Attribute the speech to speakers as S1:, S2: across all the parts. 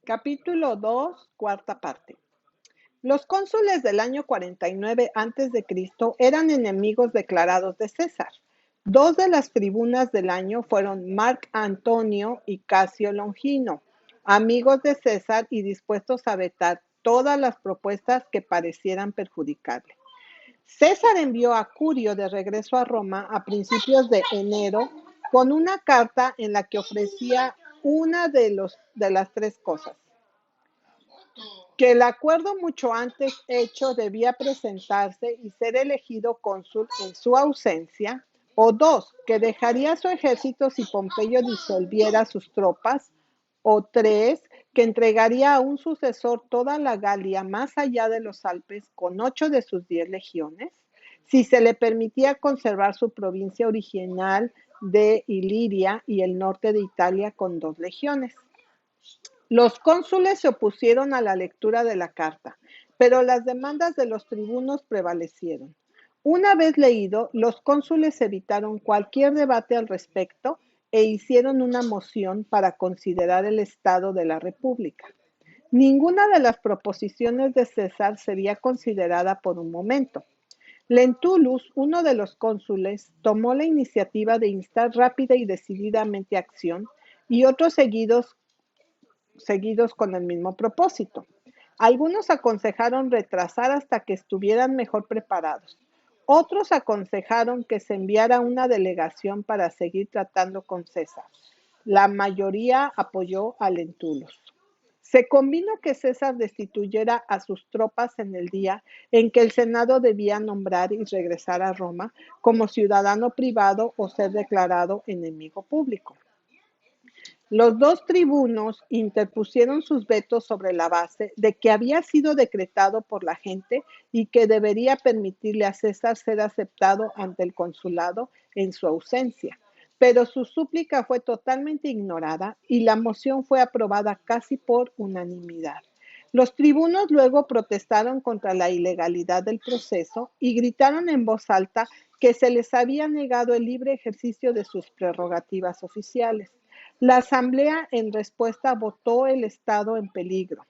S1: Capítulo 2, cuarta parte. Los cónsules del año 49 a.C. eran enemigos declarados de César. Dos de las tribunas del año fueron Marc Antonio y Casio Longino, amigos de César y dispuestos a vetar todas las propuestas que parecieran perjudicarle. César envió a Curio de regreso a Roma a principios de enero con una carta en la que ofrecía una de las tres cosas: que el acuerdo mucho antes hecho debía presentarse y ser elegido cónsul en su ausencia, o dos, que dejaría su ejército si Pompeyo disolviera sus tropas, o tres, que entregaría a un sucesor toda la Galia más allá de los Alpes con 8 de sus 10 legiones, si se le permitía conservar su provincia original de Iliria y el norte de Italia con 2 legiones. Los cónsules se opusieron a la lectura de la carta, pero las demandas de los tribunos prevalecieron. Una vez leído, los cónsules evitaron cualquier debate al respecto e hicieron una moción para considerar el estado de la república. Ninguna de las proposiciones de César sería considerada por un momento. Lentulus, uno de los cónsules, tomó la iniciativa de instar rápida y decididamente acción, y otros seguidos con el mismo propósito. Algunos aconsejaron retrasar hasta que estuvieran mejor preparados. Otros aconsejaron que se enviara una delegación para seguir tratando con César. La mayoría apoyó a Lentulus. Se convino que César destituyera a sus tropas en el día en que el Senado debía nombrar y regresar a Roma como ciudadano privado o ser declarado enemigo público. Los dos tribunos interpusieron sus vetos sobre la base de que había sido decretado por la gente y que debería permitirle a César ser aceptado ante el consulado en su ausencia. Pero su súplica fue totalmente ignorada y la moción fue aprobada casi por unanimidad. Los tribunos luego protestaron contra la ilegalidad del proceso y gritaron en voz alta que se les había negado el libre ejercicio de sus prerrogativas oficiales. La Asamblea, en respuesta, votó el Estado en peligro,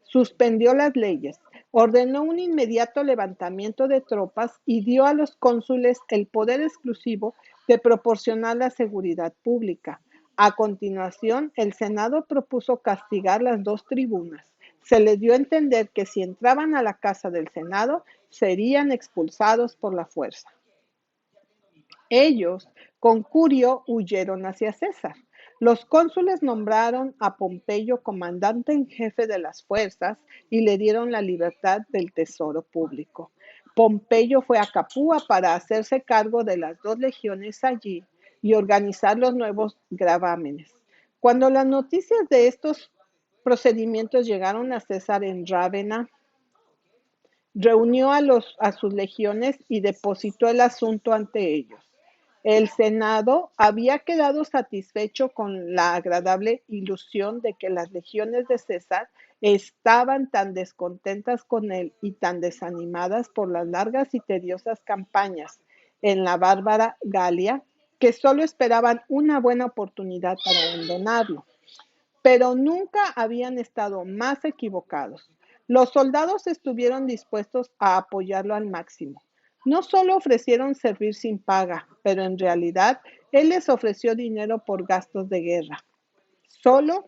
S1: suspendió las leyes, ordenó un inmediato levantamiento de tropas y dio a los cónsules el poder exclusivo de proporcionar la seguridad pública. A continuación, el Senado propuso castigar las dos tribunas. Se les dio a entender que si entraban a la casa del Senado, serían expulsados por la fuerza. Ellos, con Curio, huyeron hacia César. Los cónsules nombraron a Pompeyo comandante en jefe de las fuerzas y le dieron la libertad del tesoro público. Pompeyo fue a Capua para hacerse cargo de las 2 legiones allí y organizar los nuevos gravámenes. Cuando las noticias de estos procedimientos llegaron a César en Rávena, reunió a sus legiones y depositó el asunto ante ellos. El Senado había quedado satisfecho con la agradable ilusión de que las legiones de César estaban tan descontentas con él y tan desanimadas por las largas y tediosas campañas en la bárbara Galia, que solo esperaban una buena oportunidad para abandonarlo. Pero nunca habían estado más equivocados. Los soldados estuvieron dispuestos a apoyarlo al máximo. No solo ofrecieron servir sin paga, pero en realidad él les ofreció dinero por gastos de guerra. Solo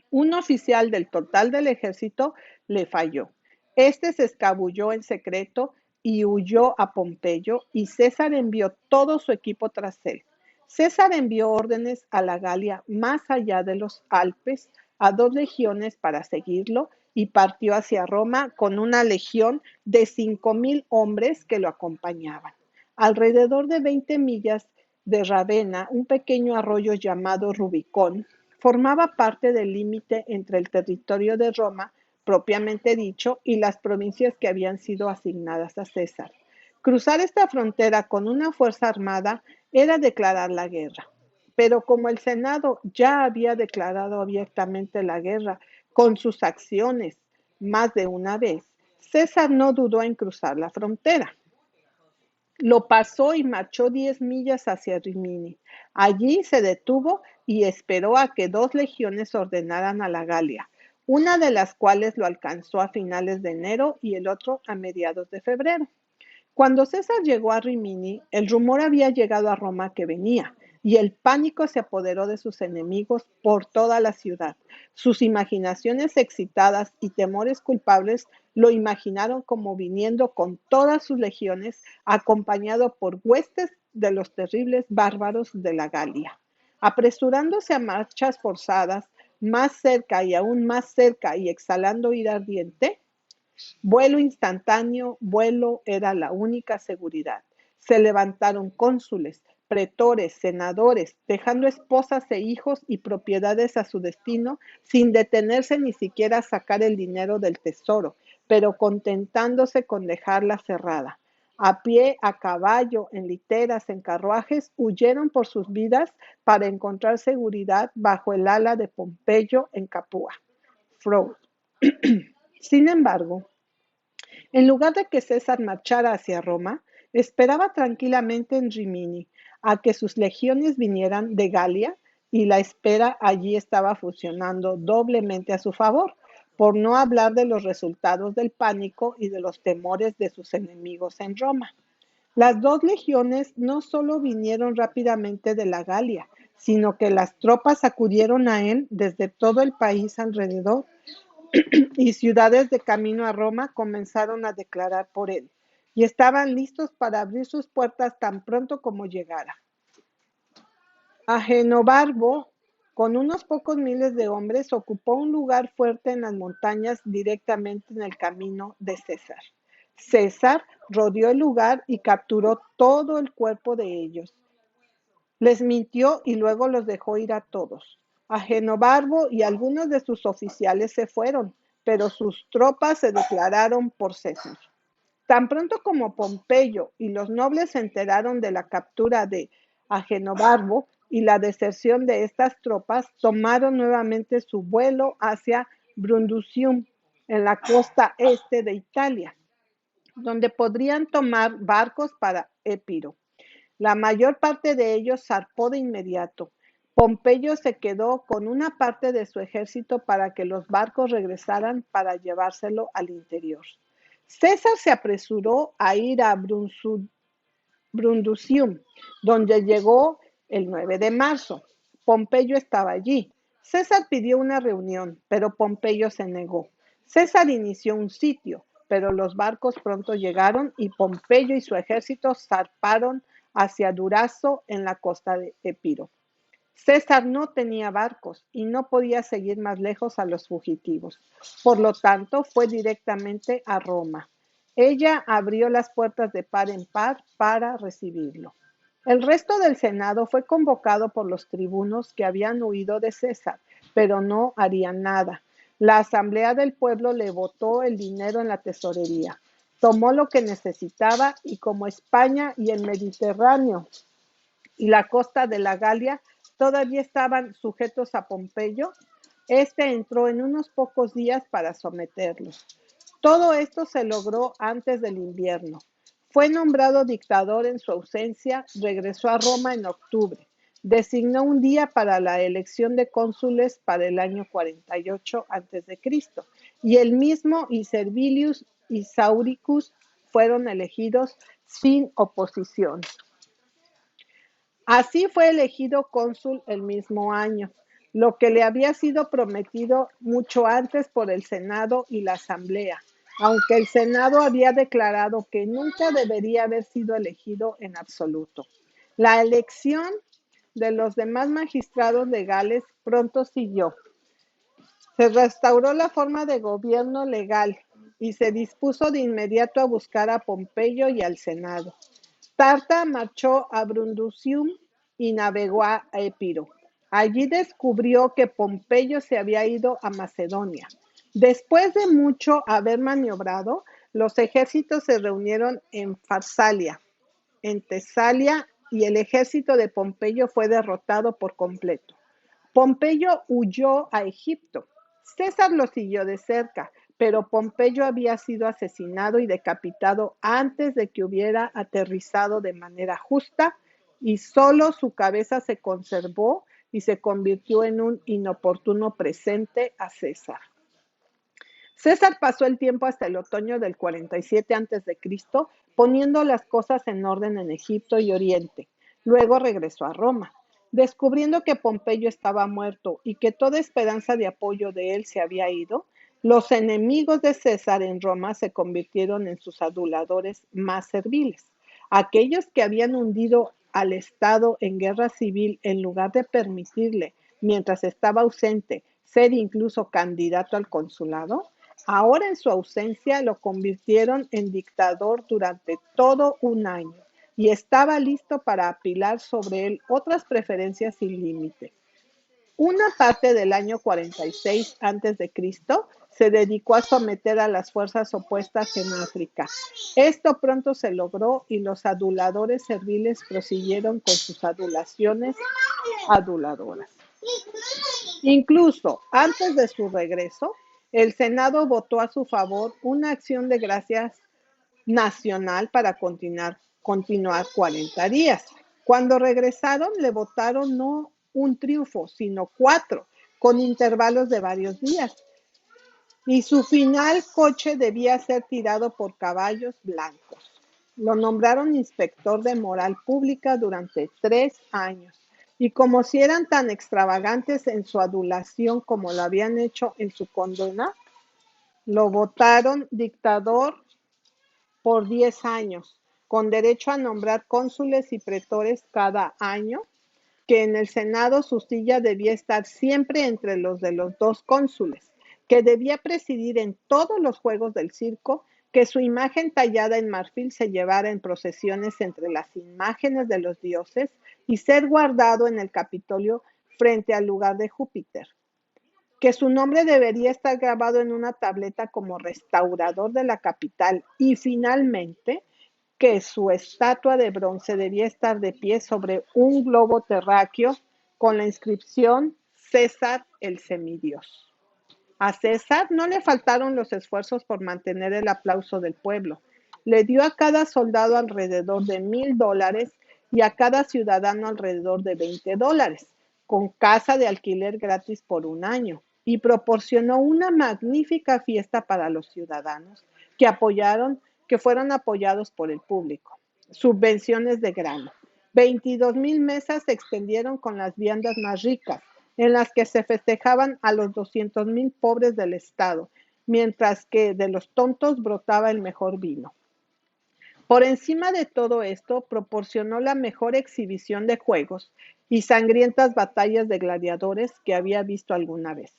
S1: un oficial del total del ejército le falló. Este se escabulló en secreto y huyó a Pompeyo, y César envió todo su equipo tras él. César envió órdenes a la Galia más allá de los Alpes a 2 legiones para seguirlo y partió hacia Roma con una legión de 5,000 hombres que lo acompañaban. Alrededor de 20 millas de Ravenna, un pequeño arroyo llamado Rubicón formaba parte del límite entre el territorio de Roma, propiamente dicho, y las provincias que habían sido asignadas a César. Cruzar esta frontera con una fuerza armada era declarar la guerra. Pero como el Senado ya había declarado abiertamente la guerra con sus acciones más de una vez, César no dudó en cruzar la frontera. Lo pasó y marchó 10 millas hacia Rimini. Allí se detuvo y esperó a que 2 legiones ordenaran a la Galia. una de las cuales lo alcanzó a finales de enero y el otro a mediados de febrero. Cuando César llegó a Rimini, el rumor había llegado a Roma que venía, y el pánico se apoderó de sus enemigos por toda la ciudad. Sus imaginaciones excitadas y temores culpables lo imaginaron como viniendo con todas sus legiones, acompañado por huestes de los terribles bárbaros de la Galia. Apresurándose a marchas forzadas, más cerca y aún más cerca y exhalando ira ardiente, vuelo instantáneo, vuelo era la única seguridad. Se levantaron cónsules, pretores, senadores, dejando esposas e hijos y propiedades a su destino, sin detenerse ni siquiera a sacar el dinero del tesoro, pero contentándose con dejarla cerrada. A pie, a caballo, en literas, en carruajes, huyeron por sus vidas para encontrar seguridad bajo el ala de Pompeyo en Capua. Freud. Sin embargo, en lugar de que César marchara hacia Roma, esperaba tranquilamente en Rimini a que sus legiones vinieran de Galia, y la espera allí estaba funcionando doblemente a su favor, por no hablar de los resultados del pánico y de los temores de sus enemigos en Roma. Las dos legiones no solo vinieron rápidamente de la Galia, sino que las tropas acudieron a él desde todo el país alrededor, y ciudades de camino a Roma comenzaron a declarar por él, y estaban listos para abrir sus puertas tan pronto como llegara. Agenobarbo, con unos pocos miles de hombres, ocupó un lugar fuerte en las montañas directamente en el camino de César. César rodeó el lugar y capturó todo el cuerpo de ellos. Les mintió y luego los dejó ir a todos. Agenobarbo y algunos de sus oficiales se fueron, pero sus tropas se declararon por César. Tan pronto como Pompeyo y los nobles se enteraron de la captura de Agenobarbo y la deserción de estas tropas, tomaron nuevamente su vuelo hacia Brundusium, en la costa este de Italia, donde podrían tomar barcos para Épiro. La mayor parte de ellos zarpó de inmediato. Pompeyo se quedó con una parte de su ejército para que los barcos regresaran para llevárselo al interior. César se apresuró a ir a Brundusium, donde llegó el 9 de marzo. Pompeyo estaba allí. César pidió una reunión, pero Pompeyo se negó. César inició un sitio, pero los barcos pronto llegaron y Pompeyo y su ejército zarparon hacia Durazo en la costa de Epiro. César no tenía barcos y no podía seguir más lejos a los fugitivos. Por lo tanto, fue directamente a Roma. Ella abrió las puertas de par en par para recibirlo. El resto del Senado fue convocado por los tribunos que habían huido de César, pero no harían nada. La asamblea del pueblo le botó el dinero en la tesorería, tomó lo que necesitaba y como España y el Mediterráneo y la costa de la Galia todavía estaban sujetos a Pompeyo, este entró en unos pocos días para someterlos. Todo esto se logró antes del invierno. Fue nombrado dictador en su ausencia, regresó a Roma en octubre. Designó un día para la elección de cónsules para el año 48 a.C. y él mismo y Servilius y Sauricus fueron elegidos sin oposición. Así fue elegido cónsul el mismo año, lo que le había sido prometido mucho antes por el Senado y la Asamblea, aunque el Senado había declarado que nunca debería haber sido elegido en absoluto. La elección de los demás magistrados legales pronto siguió. Se restauró la forma de gobierno legal y se dispuso de inmediato a buscar a Pompeyo y al Senado. Tarta marchó a Brundusium y navegó a Épiro. Allí descubrió que Pompeyo se había ido a Macedonia. Después de mucho haber maniobrado, los ejércitos se reunieron en Farsalia, en Tesalia, y el ejército de Pompeyo fue derrotado por completo. Pompeyo huyó a Egipto. César lo siguió de cerca, pero Pompeyo había sido asesinado y decapitado antes de que hubiera aterrizado de manera justa, y solo su cabeza se conservó y se convirtió en un inoportuno presente a César. César pasó el tiempo hasta el otoño del 47 a.C., poniendo las cosas en orden en Egipto y Oriente. Luego regresó a Roma. Descubriendo que Pompeyo estaba muerto y que toda esperanza de apoyo de él se había ido, los enemigos de César en Roma se convirtieron en sus aduladores más serviles. Aquellos que habían hundido al Estado en guerra civil en lugar de permitirle, mientras estaba ausente, ser incluso candidato al consulado, ahora en su ausencia lo convirtieron en dictador durante todo un año y estaba listo para apilar sobre él otras preferencias sin límite. Una parte del año 46 a.C. se dedicó a someter a las fuerzas opuestas en África. Esto pronto se logró y los aduladores serviles prosiguieron con sus adulaciones aduladoras. Incluso antes de su regreso, el Senado votó a su favor una acción de gracias nacional para continuar 40 días. Cuando regresaron, le votaron no un triunfo, sino 4, con intervalos de varios días. Y su final coche debía ser tirado por caballos blancos. Lo nombraron inspector de moral pública durante 3 años. Y como si eran tan extravagantes en su adulación como lo habían hecho en su condena, lo votaron dictador por 10 años, con derecho a nombrar cónsules y pretores cada año, que en el Senado su silla debía estar siempre entre los de los dos cónsules, que debía presidir en todos los juegos del circo, que su imagen tallada en marfil se llevara en procesiones entre las imágenes de los dioses y ser guardado en el Capitolio frente al lugar de Júpiter, que su nombre debería estar grabado en una tableta como restaurador de la capital y finalmente que su estatua de bronce debía estar de pie sobre un globo terráqueo con la inscripción César el semidios. A César no le faltaron los esfuerzos por mantener el aplauso del pueblo. Le dio a cada soldado alrededor de $1,000 y a cada ciudadano alrededor de $20, con casa de alquiler gratis por un año, y proporcionó una magnífica fiesta para los ciudadanos que fueron apoyados por el público. Subvenciones de grano. 22,000 mesas se extendieron con las viandas más ricas, en las que se festejaban a los 200,000 pobres del estado, mientras que de los tontos brotaba el mejor vino. Por encima de todo esto, proporcionó la mejor exhibición de juegos y sangrientas batallas de gladiadores que había visto alguna vez.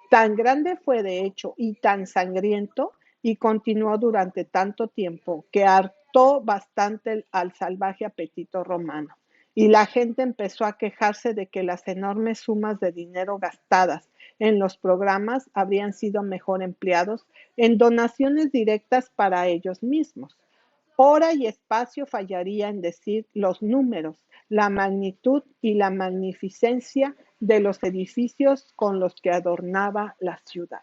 S1: Tan grande fue de hecho y tan sangriento y continuó durante tanto tiempo que hartó bastante al salvaje apetito romano. Y la gente empezó a quejarse de que las enormes sumas de dinero gastadas en los programas habrían sido mejor empleados en donaciones directas para ellos mismos. Hora y espacio fallaría en decir los números, la magnitud y la magnificencia de los edificios con los que adornaba la ciudad.